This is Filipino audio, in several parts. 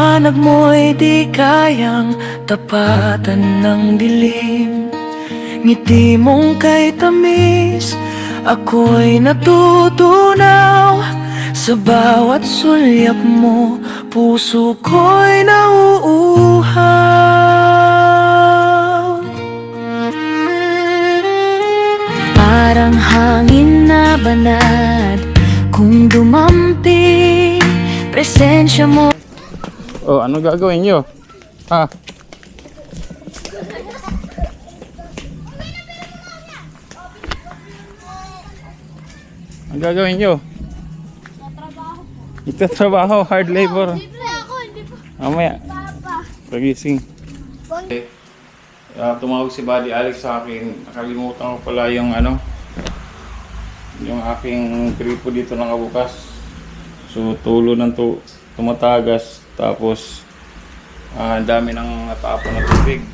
liwanag mo'y di kayang tapatan ng dilim. Ngiti mong kay tamis, ako'y natutunaw. Sa bawat sulyap mo, puso ko'y nauuhaw. Parang hangin na banad, kung dumampi, presensya mo. Oh, ano gagawin nyo? Ha? Ang gagawin nyo? Ito trabaho, hard labor. Mamaya. Pagising. Tumawag si Buddy Alex sa akin. Nakalimutan ko pala yung yung aking gripo dito nakabukas. So tulo ng tumatagas. Tapos ang dami ng natapon na tubig.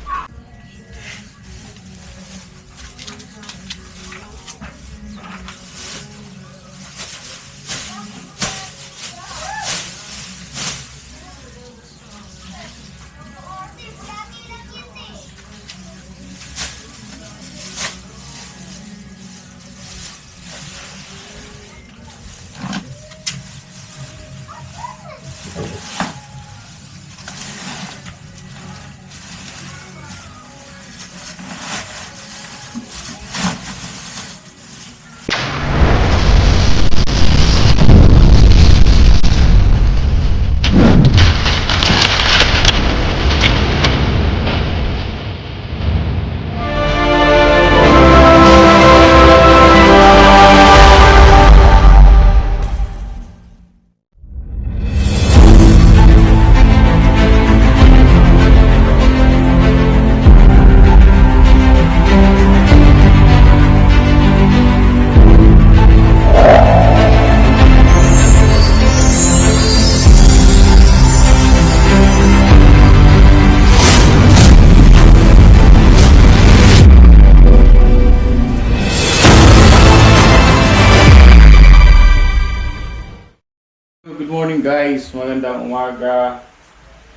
Good morning guys, magandang umaga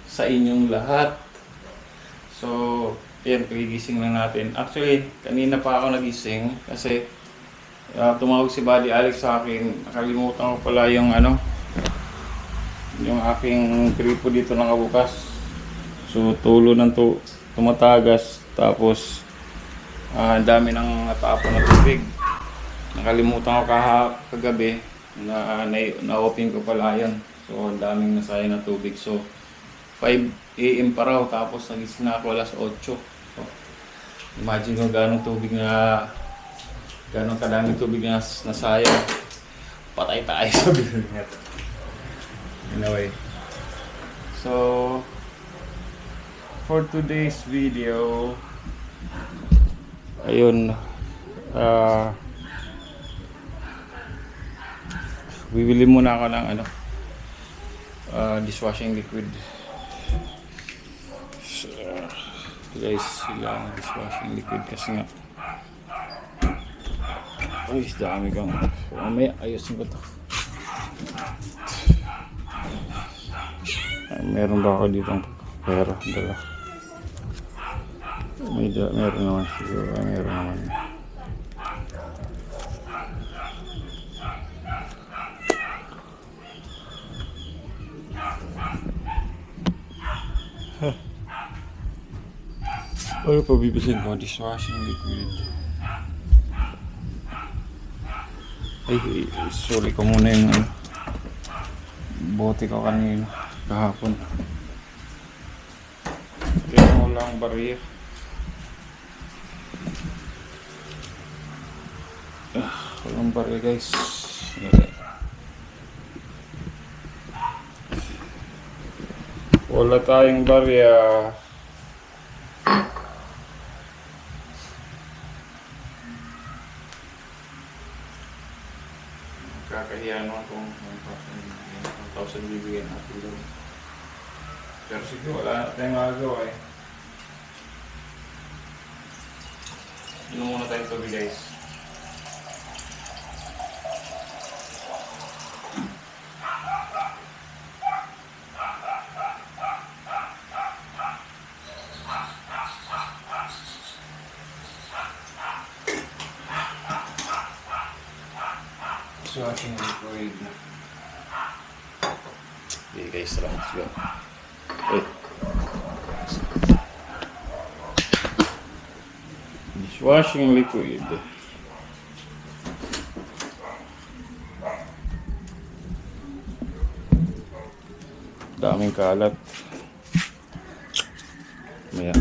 sa inyong lahat. So, yan, kagigising lang natin. Actually, kanina pa ako nagising kasi tumawag si Buddy Alex sa akin. Nakalimutan ko pala yung yung aking gripo dito nakabukas. So, tulo ng tumatagas. Tapos, ang dami ng natapon na tubig. Nakalimutan ko kagabi na-open ko pala yun. So, ang daming nasayang na tubig. So, 5 AM pa raw. Tapos, nagising na ako alas 8. So, imagine kung gano'ng kadaming tubig na nasayang. Patay tayo sa bigat. Anyway. So, for today's video, ayun, bibili muna ako ng dishwashing liquid. So, guys, sila ang dishwashing liquid kasi nga ay, dami kang mamaya ayusin ko to. Meron ba ako dito pera? Dala. Meron naman siguro. Meron naman. Ano pa bibisin ko? Dishwashing liquid. Ay, suli ko muna yung bote ko kanina kahapon. Kaya wala ang bariya. Walang bariya guys. Wala tayong bariya. Kakahiyan mo kung 1,000 bibigyan natin doon. Pero siguro wala na tayong magagawa eh. Inom muna tayong tubig guys. Dishwashing liquid. Okay guys, let's go. Wait. Dishwashing liquid. Daming kalat. Maya,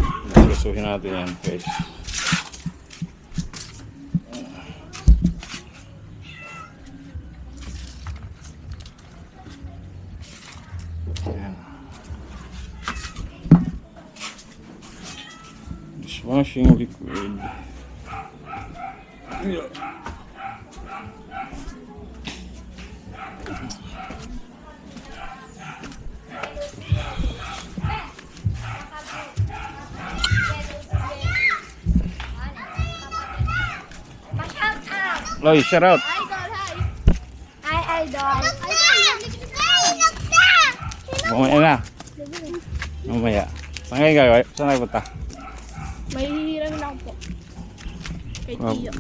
susuhin natin yan guys. Ayan. Dishwashing liquid. Loy, shout out. Hi, Idol. Mamaya na. Mamaya. Saan kayo gagawin? Saan kayo punta? May hihiram lang po. Kay Tio.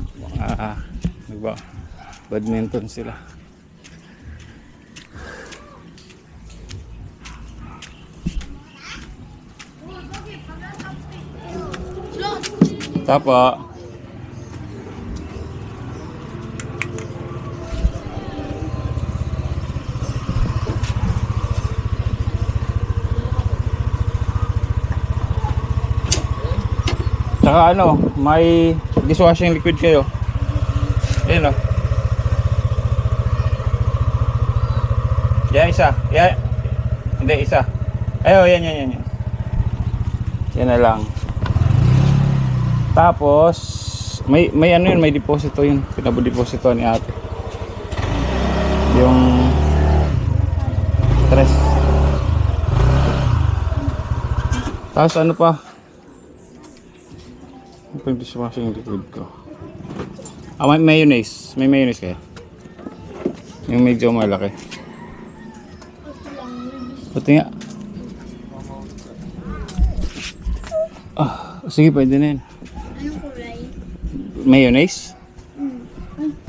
Nagba badminton sila. Tapa. Saka ano, may dishwashing liquid kayo. Ayan o. Yan isa. Yan. Hindi, isa. Ayo, yan. Yan na lang. Tapos, may ano yun, may deposito yun. Pinabodeposito ni ate. Yung stress. Tapos ano pa? Ito yung dishwashing liquid ko. May mayonnaise. May mayonnaise kaya? Yung medyo malaki. Puti nga. Sige, pwede na yun. Anong kulay? Mayonnaise?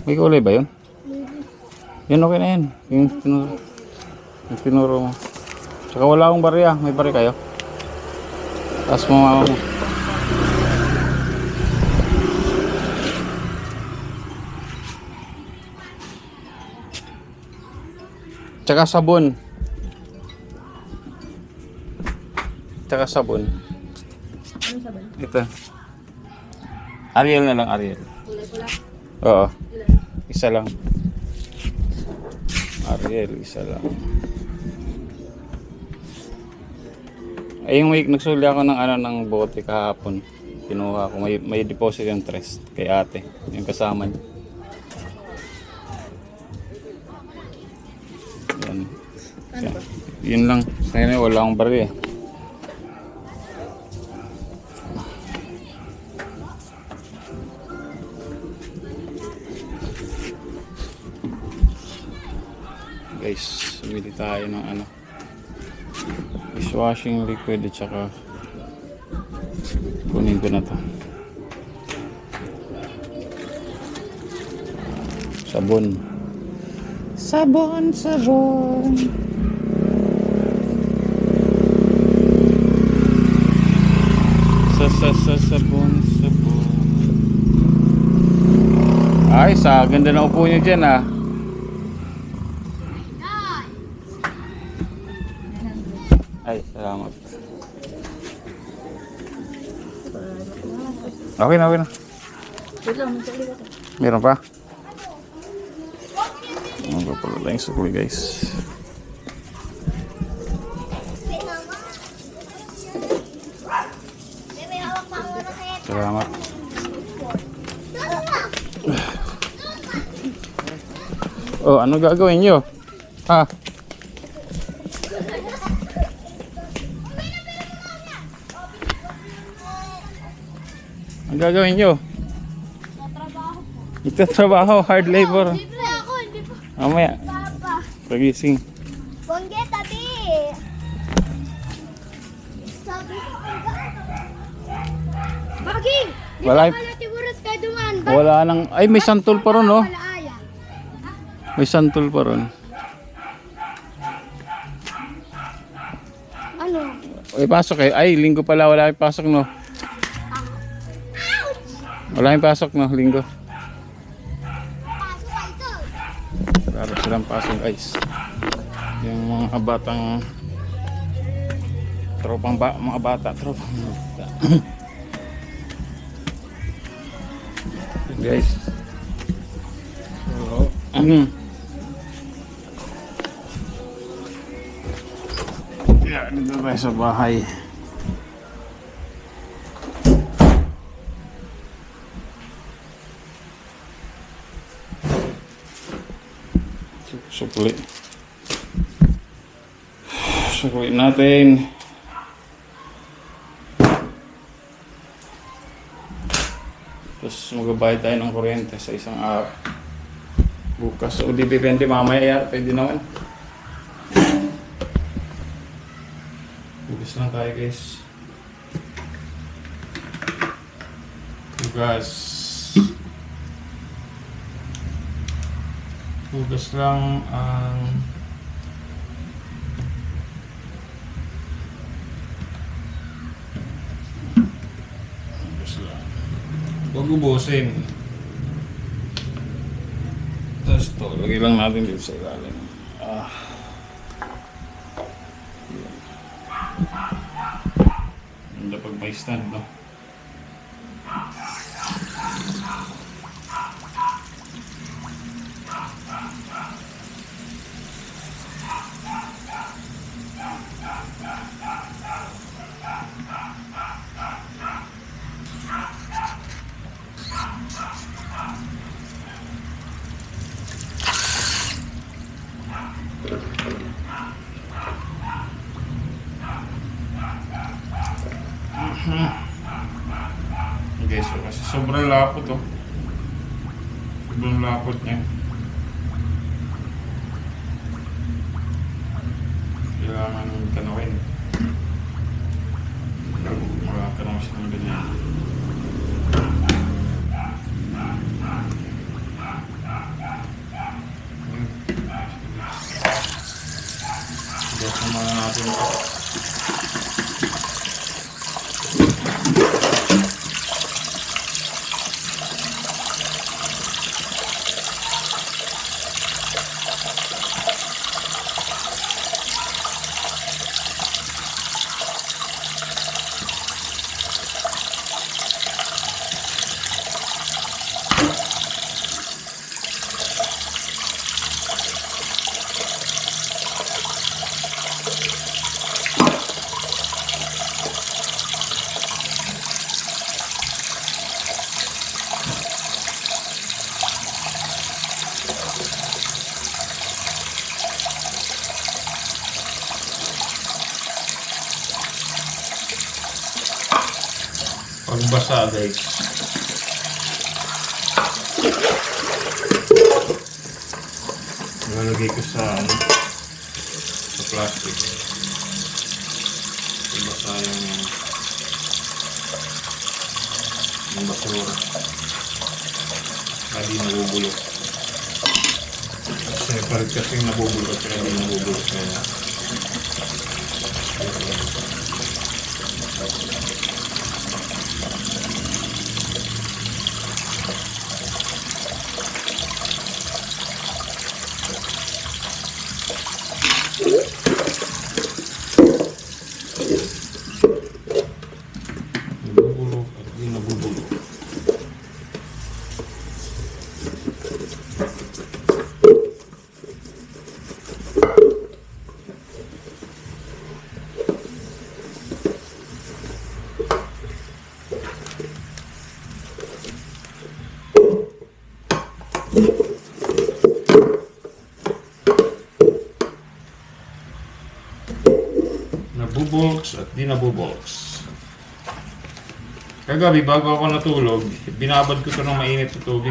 May kulay ba yun? Yun, okay na yun. Yung tinuro mo. Tsaka wala akong barya. May barya kayo? Tapos mo mama mo. Tsaka sabon. Tsaka sabon. Anong sabon? Ito. Ariel na lang, Ariel. Kulay pula? Oo. Ilan? Isa lang. Ariel, isa lang. Ay, yung nagsuli ako ng ng bote kahapon. Kinuha ko. May deposit yung interest kay ate. Yung kasama niya. Yan. Ano ba? Yun lang. Ngayon wala akong barya. Guys, bili tayo ng dishwashing liquid at saka kunin ko na to. Sabon. Sabon. Sabon. Ay, sa ganda na upo nyo dyan ah. Ay, salamat. Okay na. Wait lang, magsali ka. Meron pa? Magpapala lang yung sukli guys. Salamat. Oh, ano gagawin nyo? Ha? Ang gagawin nyo? Itatrabaho, hard labor. Hindi pa ako, hindi pa. Mamaya, Papa. pagising. Bongge, tabi. Sabi ko, Bagi! Wala. Wala tiguras ka duman. Wala nang, ay may santol pa ron oh. Wala aya. May santol pa ron. Ano? Ay, pasok eh. Ay, linggo pala. Wala kang pasok, no? Wala kang pasok, no? Linggo. Sarap silang pasok, guys. Yung mga batang tropang mga bata. Tropang bata. Guys. So, yeah, dito tayo sa bahay. Sukli. Sukli natin. Tapos magbabayad tayo ng kuryente sa isang araw. Bukas o di depende mamaya, pwede naman. Bukas lang tayo, guys. Bukas. Bukas lang ang bukas lang. Huwag ubusin. Tapos ito, lagay lang natin dito sa ilalim. Ganda pag may stand, no? Okay, so kasi sobrang lapot, oh. Sobrang lapot niya. Kailangan kanawin. Makakanaw siya ng ganyan. Bukas naman natin ito. Pagbasa, guys. Ilalagay ko sa plastic. Pagbasa yung basura. Hindi nabubulok. Kasi palit kasi yung nabubulok kaya hindi nabubulok kaya. Nabubulok at di nabubulok. Nabubulks at di nabubulks. Kagabi bago ako natulog, binabad ko ito ng mainit na tubig.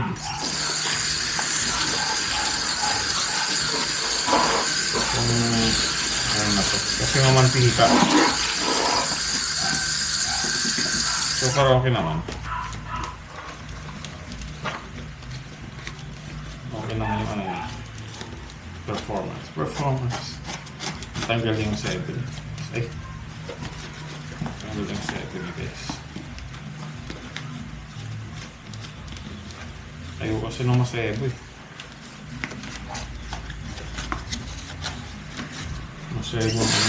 Ano na to? Kasi mamantika. So karaoke naman. Okay naman yung ano yun. Performance. Tanggal yung 7. Ay. Tanggal yung 7 guys. Ayaw kasi nung masebo eh. Masebo na.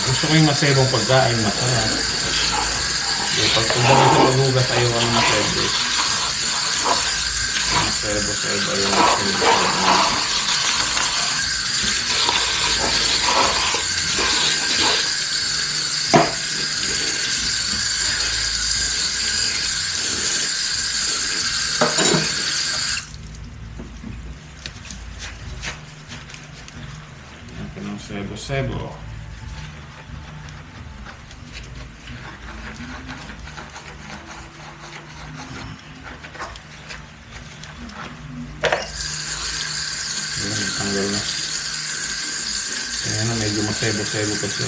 Gusto ko yung masebong pagkain, masarap. Pag kumbaga sa paghugas, ayaw ka ng masebo. Masebo, ayaw ng masebo. Ito ng sebo. Tanggal na. Kaya na medyo masebo-sebo kasi.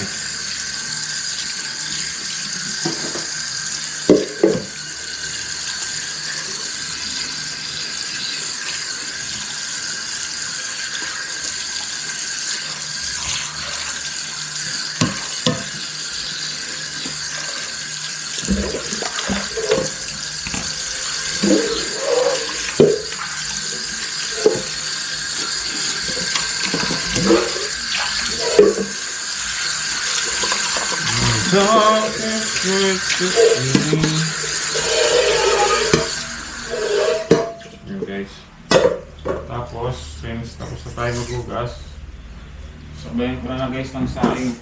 Yun guys. Tapos, since tapos na tayo maghugas, sabayan ko na guys ng saing.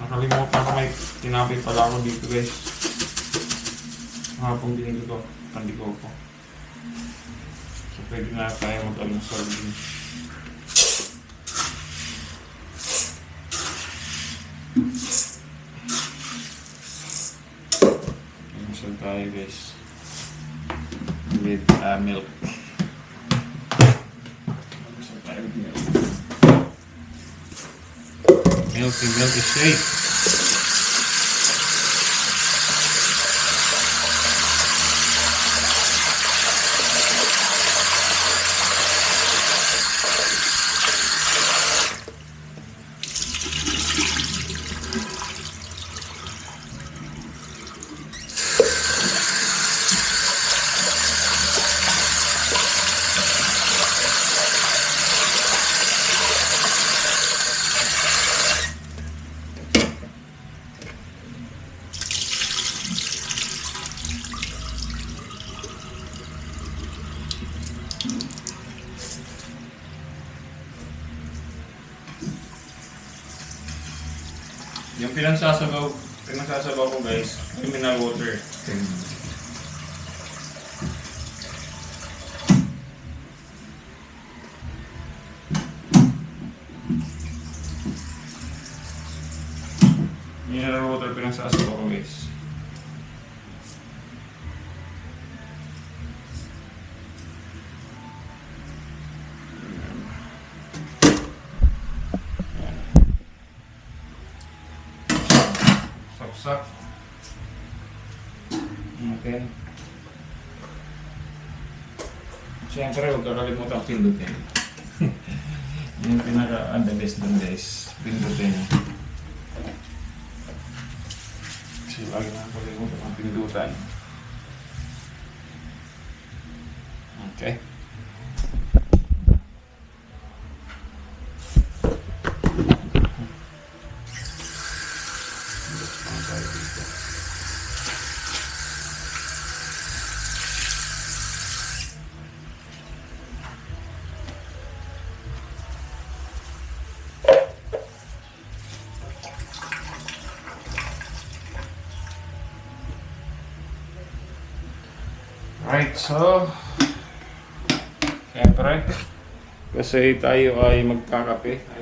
Nakalimutan ko may tinapay pala ako dito guys. Hapong binili ko, pandiko ko. So pwede na tayo mag-almusal din. Almusal tayo guys. With milk. Almusal tayo with milk. Milky shake. Yung pinagsasabaw ko guys, mineral water. Mineral water pinagsasabaw ko guys. Saksak. Okay. Siyempre, huwag kakalimutan pindutin. Yung pinaka-the best dun guys. Pindutin. Kasi lagi nakakalimutan ang pindutan. Okay. Right, so siyempre kasi tayo ay magkakape ay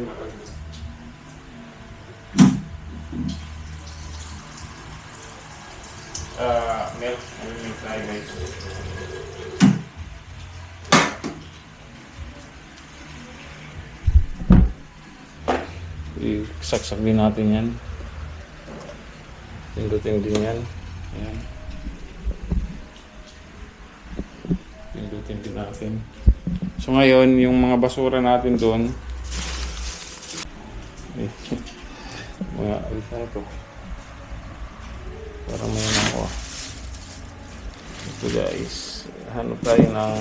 milk tayo guys. Isaksak din natin yan, pindutin din yan. Ayan. din natin. So ngayon, yung mga basura natin doon, mga alisa ito. Parang may ako. Ito guys, hanap tayo ng,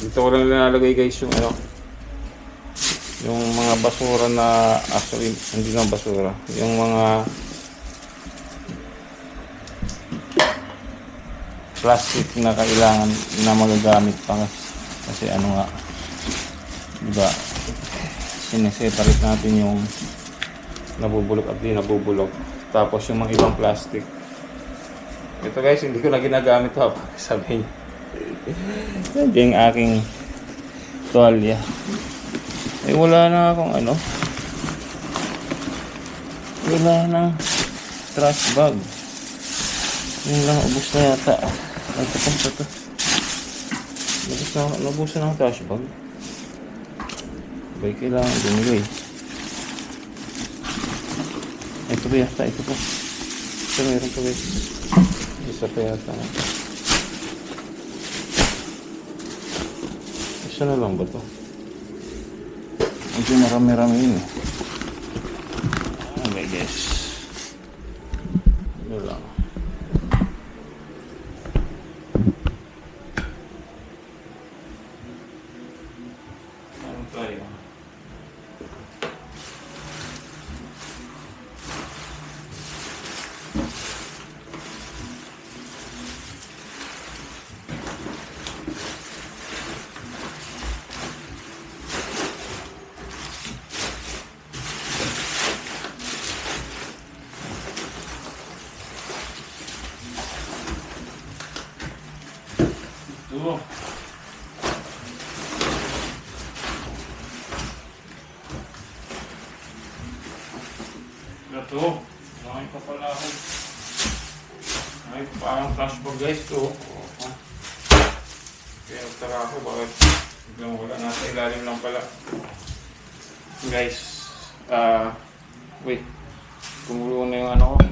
dito ko lang nilalagay guys yung ano, yung mga basura na, actually hindi lang basura, yung mga plastic na kailangan na magagamit pa kasi ano nga, diba, sineseparate natin yung nabubulok at di nabubulok, tapos yung mga ibang plastic. Ito guys, hindi ko na ginagamit ito, sabi niyo. Yan yung aking tuwalya. Eh wala na akong ano, wala nang trash bag. Yun lang, ubos na yata. Ito. Ubos na ng trash bag. Bay, kailangan bumili. Ito ba yata? Ito po. Ito meron po guys. Isa pa yata. Isa na lang ba ito? Medyo marami-rami yun eh. Okay guys. Ito lang. Ano tayo? Ito. Ito. Nakay pa pala ako. Ay, parang flashback guys to. Kaya nagtara ako bakit biglang wala, nasa ilalim lang pala. Guys, wait. Kumulo na yung ano ko.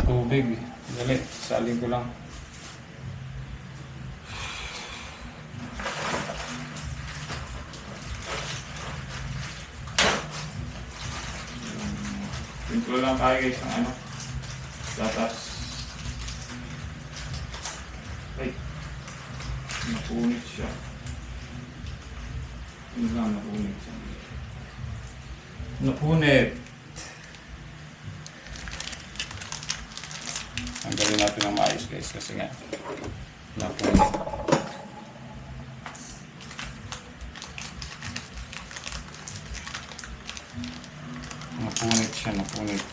Tubig. Dali, salin ko lang. Simple lang tayo guys ng ano, gatas. Ay, napunit siya. Yun lang, napunit siya. Napunit! Tanggalin natin ang maayos guys kasi nga napunit. Napunit siya, napunit.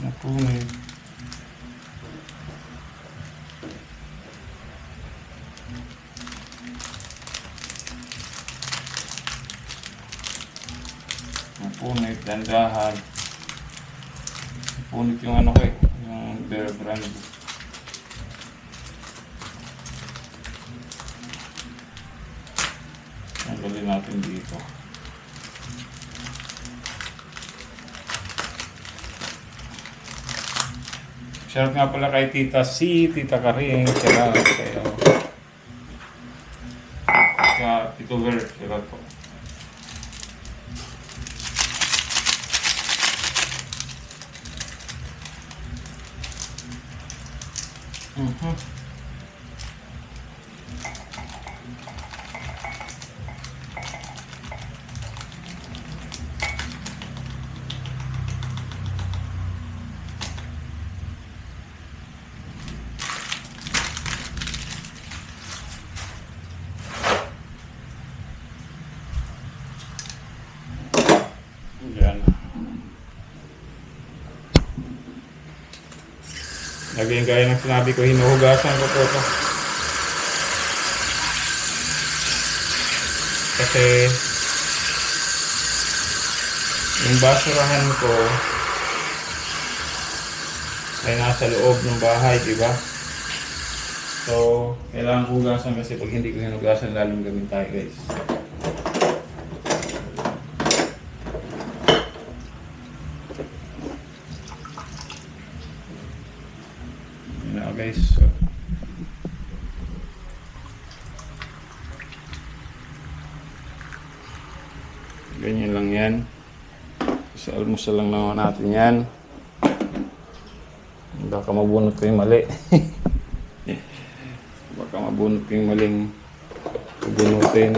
Napunit. Napunit, dandahan. Napunit yung ano ko eh, yung Bear Brand. Tanggalin natin dito. Shout nga pala kay Tita C, Tita Karing, kaya kayo. Kaya Tito Ver, kaya po. Yan. Laging gaya ng sinabi ko, hinuhugasan ko po ito. Kasi yung basurahan ko ay nasa loob ng bahay, diba? So, kailangan hugasan kasi pag hindi ko hinugasan, lalong gamin tayo guys. guys. So, ganyan lang yan. Kasi almusal lang naman natin yan. Baka mabunot ko yung mali. Baka mabunot ko yung maling bunutin.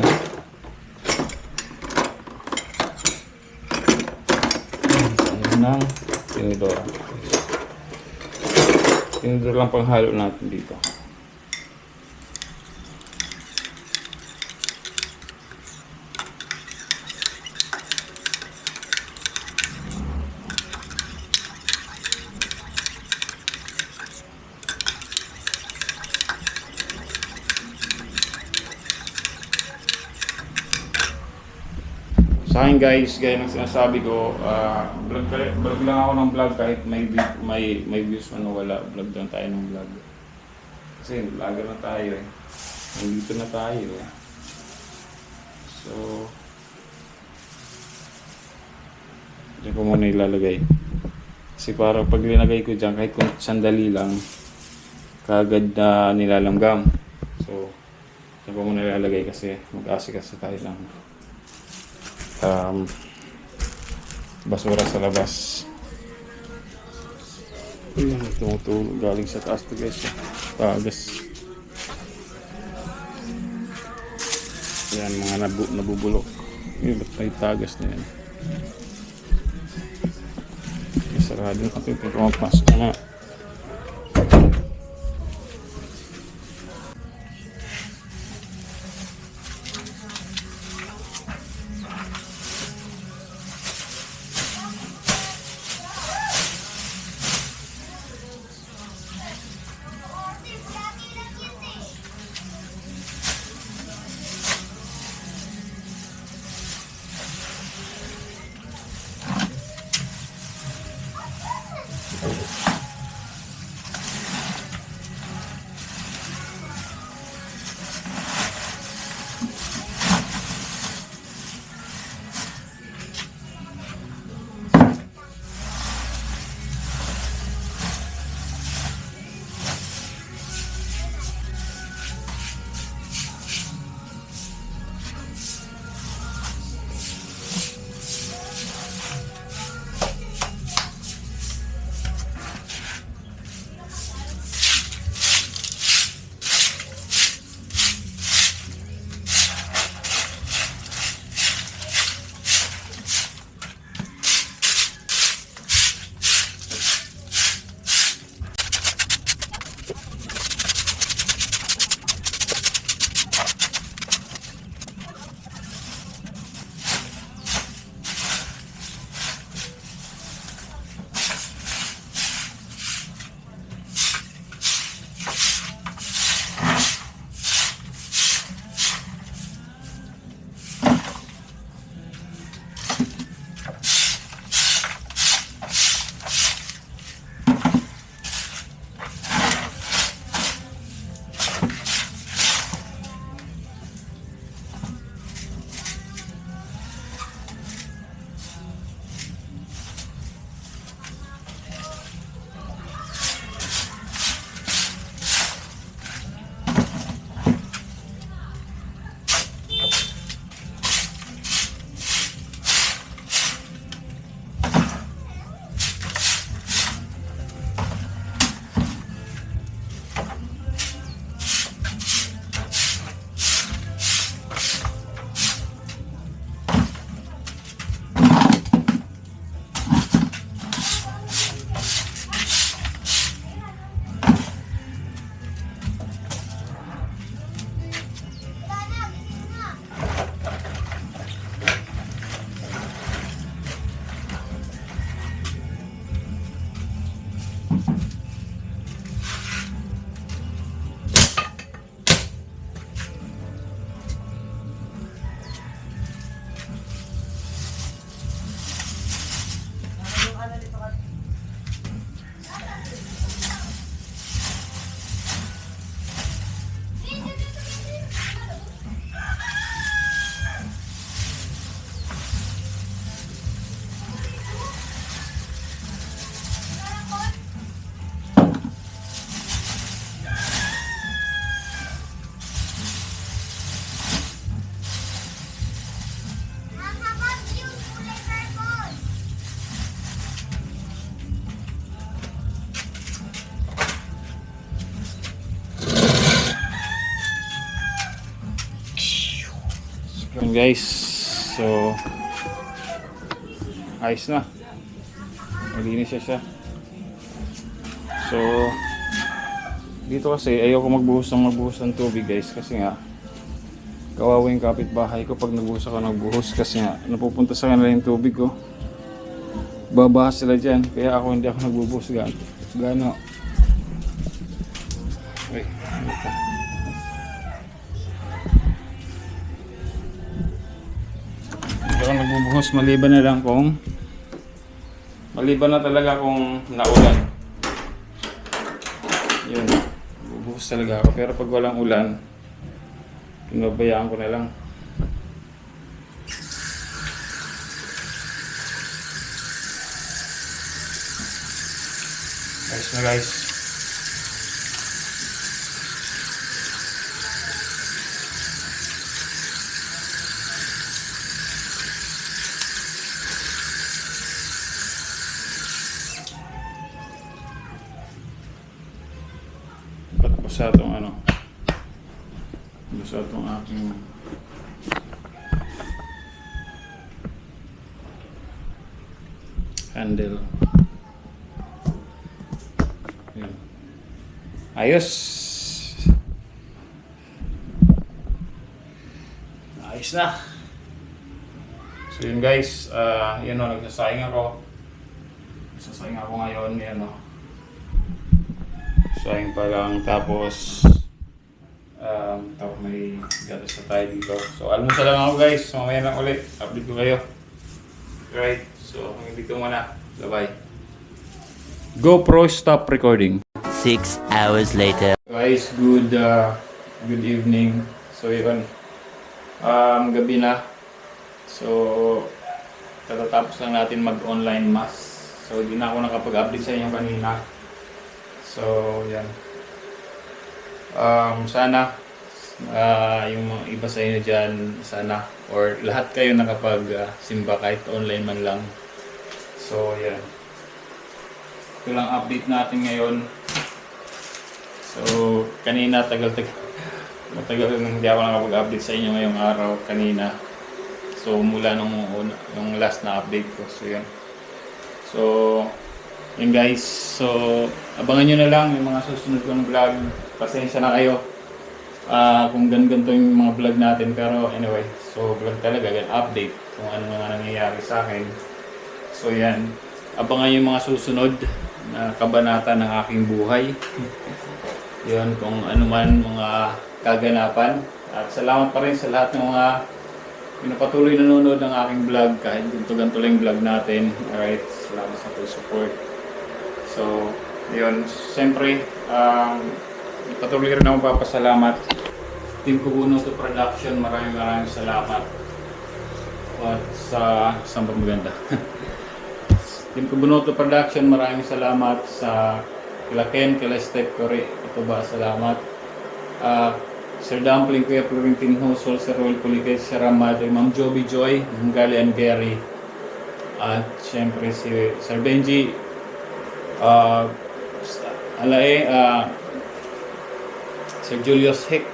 Ayan ang tinidor. Tinidor lang panghalo natin dito. Sa akin guys, gaya ng sinasabi ko, vlog lang ako ng vlog kahit may views man o wala, vlog lang tayo ng vlog. Kasi vlogger na tayo eh. Nandito na tayo eh. So, dyan ko muna ilalagay. Kasi para pag linagay ko dyan, kahit kung sandali lang, kagad na nilalanggam. So, dyan ko muna ilalagay kasi mag-asikas tayo lang. Basura sa labas. Ayun, tumutulog galing sa taas to guys. Tagas. Yan, mga nabubulok. Ayun, ba't may tagas na yan? Sarado natin. Pero magpasok na. Yun guys. So, ayos na. Malinis siya. So, dito kasi ayoko magbuhos ng tubig guys. Kasi nga, kawawa yung kapitbahay ko pag nagbuhos ako kasi nga, napupunta sa kanila yung tubig ko. Babaha sila dyan. Kaya ako hindi ako nagbubuhos gano. Okay, ito. Hindi ako nagbubuhos maliban na talaga kung naulan. Yun, bubuhos talaga ako. Pero pag walang ulan, pinabayaan ko na lang. Ayos na guys. Basa itong aking handle. Yun. Ayos na. So yun guys, yun o, nagsasayang ako ngayon, yan o. Sayang pa lang, tapos may gatas na tayo dito. So almusal lang ako guys, mamaya lang ulit, update ko kayo. Right, so hanggang dito muna, bye bye. GoPro stop recording. 6 hours later. Guys, good evening. So yun, gabi na. So katatapos lang natin mag-online mass. So hindi na ako nakapag-update sa inyo kanina. So yan. Sana yung mga iba sa inyo dyan, sana or lahat kayo nakapag-simba kahit online man lang. So yan. Ito lang update natin ngayon. So kanina matagal hindi ako nakapag-update sa inyo ngayong araw kanina. So mula nung last na update ko. So yan. So yun guys, so abangan nyo na lang yung mga susunod kong vlog. Pasensya na kayo kung ganito yung mga vlog natin. Pero anyway, so vlog talaga, update kung ano nga nangyayari sa akin. So yan, abangan yung mga susunod na kabanata ng aking buhay. Yun, kung ano man mga kaganapan. At salamat pa rin sa lahat ng mga pinapatuloy nanonood ng aking vlog kahit ganito lang yung vlog natin. Alright, salamat sa support. So, yun, siyempre, patuloy rin ako papasalamat. Team Kubunuto Production, maraming salamat. At saan ba maganda? Team Kubunuto Production, maraming salamat sa kila Ken, kila Steph Curry, ito ba, salamat. Sir Dumpling, Kuya Florentin Husol, Sir Roel Puliquet, Sir Ramadre, Ma'am Joby Joy, Gali and Gary. At siyempre si Sir Benji, Sir Julius Hick,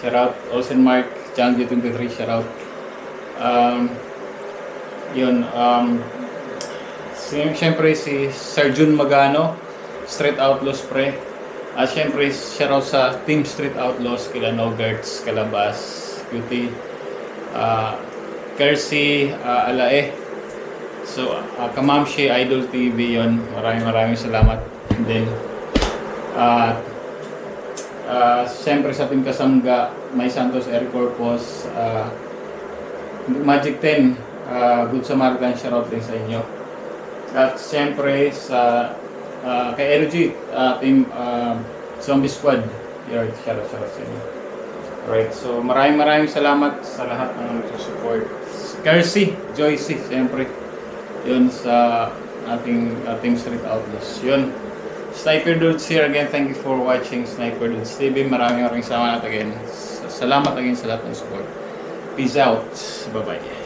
shout out. Olsen Mark, John G23, shout out. Yun, siyempre si Sir Jun Magano, Street Outlaws Pre. At siyempre shout out sa Team Street Outlaws, kila Nogarts, Kalabas, Cutie, Kersey, Alae. So, Kamamshi Idol TV yun. Maraming salamat. And then, siyempre sa Team Kasamga, May Santos Air Corpus, Magic 10, Good Samaritan, shoutout din sa inyo. At siyempre sa kay LG, Team Zombie Squad, shoutout sa inyo. Alright, so maraming salamat sa lahat ng nagsusupport. Kersey, Joycey, siyempre. Yun sa ating Team Street Outlaws. Yun. Sniper Dudes here again. Thank you for watching Sniper Dudes TV. Maraming salamat again. Salamat again sa lahat ng support. Peace out. Bye-bye.